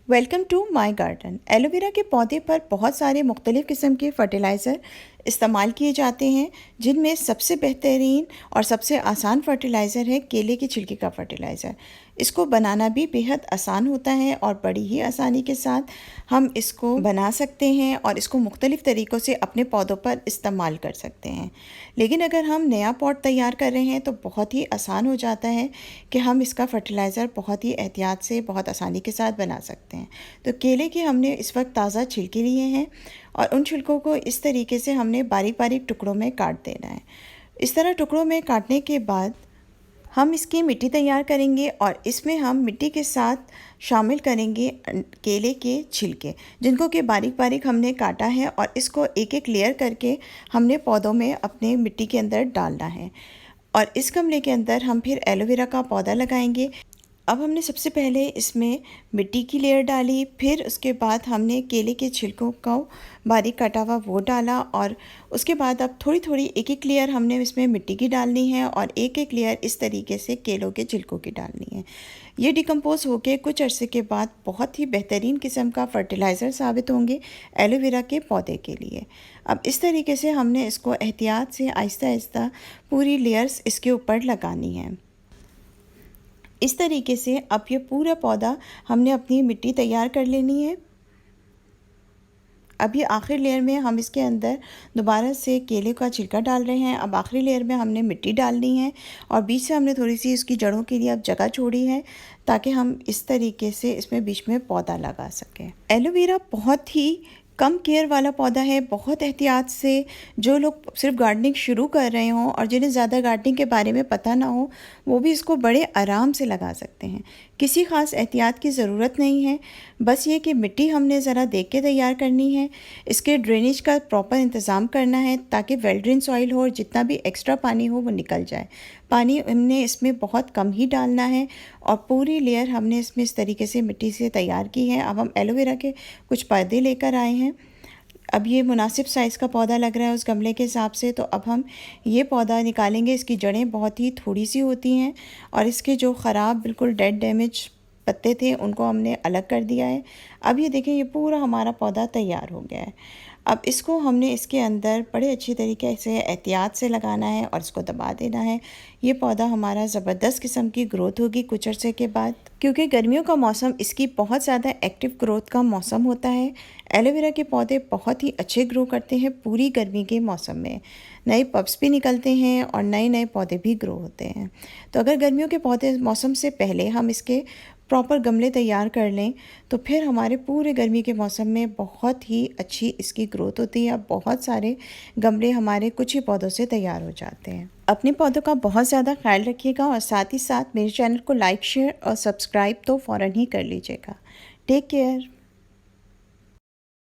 Welcome to my garden. Aloe vera के पौधे पर बहुत सारे मुख्तलिफ़ किस्म के फर्टिलाइज़र इस्तेमाल किए जाते हैं, जिनमें सबसे बेहतरीन और सबसे आसान फर्टिलाइज़र है केले के छिलके का फर्टिलाइज़र। इसको बनाना भी बेहद आसान होता है और बड़ी ही आसानी के साथ हम इसको बना सकते हैं और इसको मुख्तलिफ़ तरीक़ों से अपने पौधों पर इस्तेमाल कर सकते हैं। लेकिन अगर हम नया पॉट तैयार कर रहे हैं तो बहुत ही आसान हो जाता है कि हम इसका फर्टिलाइज़र बहुत ही एहतियात से बहुत आसानी के साथ बना सकते हैं। तो केले के हमने इस वक्त ताज़ा छिलके लिए हैं और उन छिलकों को इस तरीके से हमने बारीक बारीक टुकड़ों में काट देना है। इस तरह टुकड़ों में काटने के बाद हम इसकी मिट्टी तैयार करेंगे और इसमें हम मिट्टी के साथ शामिल करेंगे केले के छिलके, जिनको कि बारीक बारीक हमने काटा है और इसको एक एक लेयर करके हमने पौधों में अपने मिट्टी के अंदर डालना है। और इस गमले के अंदर हम फिर एलोवेरा का पौधा लगाएंगे। अब हमने सबसे पहले इसमें मिट्टी की लेयर डाली, फिर उसके बाद हमने केले के छिलकों को बारीक काटा हुआ वो डाला और उसके बाद अब थोड़ी थोड़ी एक एक लेयर हमने इसमें मिट्टी की डालनी है और एक एक लेयर इस तरीके से केलों के छिलकों की डालनी है। ये डिकम्पोज होके कुछ अरसे के बाद बहुत ही बेहतरीन किस्म का फर्टिलाइज़र साबित होंगे एलोवेरा के पौधे के लिए। अब इस तरीके से हमने इसको एहतियात से आहिस्ता आहिस्ता पूरी लेयर्स इसके ऊपर लगानी है। इस तरीके से अब ये पूरा पौधा हमने अपनी मिट्टी तैयार कर लेनी है। अब ये आखिरी लेयर में हम इसके अंदर दोबारा से केले का छिलका डाल रहे हैं। अब आखिरी लेयर में हमने मिट्टी डालनी है और बीच से हमने थोड़ी सी इसकी जड़ों के लिए अब जगह छोड़ी है ताकि हम इस तरीके से इसमें बीच में पौधा लगा सकें। एलोवेरा बहुत ही कम केयर वाला पौधा है। बहुत एहतियात से जो लोग सिर्फ गार्डनिंग शुरू कर रहे हों और जिन्हें ज़्यादा गार्डनिंग के बारे में पता ना हो, वो भी इसको बड़े आराम से लगा सकते हैं। किसी ख़ास एहतियात की ज़रूरत नहीं है, बस ये कि मिट्टी हमने ज़रा देख के तैयार करनी है। इसके ड्रेनेज का प्रॉपर इंतज़ाम करना है ताकि वेल ड्रेन सॉइल हो और जितना भी एक्स्ट्रा पानी हो वो निकल जाए। पानी हमने इसमें बहुत कम ही डालना है और पूरी लेयर हमने इसमें इस तरीके से मिट्टी से तैयार की है। अब हम एलोवेरा के कुछ पौधे लेकर आए हैं। अब ये मुनासिब साइज़ का पौधा लग रहा है उस गमले के हिसाब से, तो अब हम ये पौधा निकालेंगे। इसकी जड़ें बहुत ही थोड़ी सी होती हैं और इसके जो ख़राब बिल्कुल डेड डैमेज पत्ते थे उनको हमने अलग कर दिया है। अब ये देखें, ये पूरा हमारा पौधा तैयार हो गया है। अब इसको हमने इसके अंदर बड़े अच्छी तरीके से एहतियात से लगाना है और इसको दबा देना है। ये पौधा हमारा ज़बरदस्त किस्म की ग्रोथ होगी कुछ अरसे के बाद, क्योंकि गर्मियों का मौसम इसकी बहुत ज़्यादा एक्टिव ग्रोथ का मौसम होता है। एलोवेरा के पौधे बहुत ही अच्छे ग्रो करते हैं पूरी गर्मी के मौसम में। नए पब्स भी निकलते हैं और नए नए पौधे भी ग्रो होते हैं। तो अगर गर्मियों के पौधे मौसम से पहले हम इसके प्रॉपर गमले तैयार कर लें तो फिर हमारे पूरे गर्मी के मौसम में बहुत ही अच्छी इसकी ग्रोथ होती है। अब बहुत सारे गमले हमारे कुछ ही पौधों से तैयार हो जाते हैं। अपने पौधों का बहुत ज़्यादा ख्याल रखिएगा और साथ ही साथ मेरे चैनल को लाइक, शेयर और सब्सक्राइब तो फ़ौरन ही कर लीजिएगा। Take care.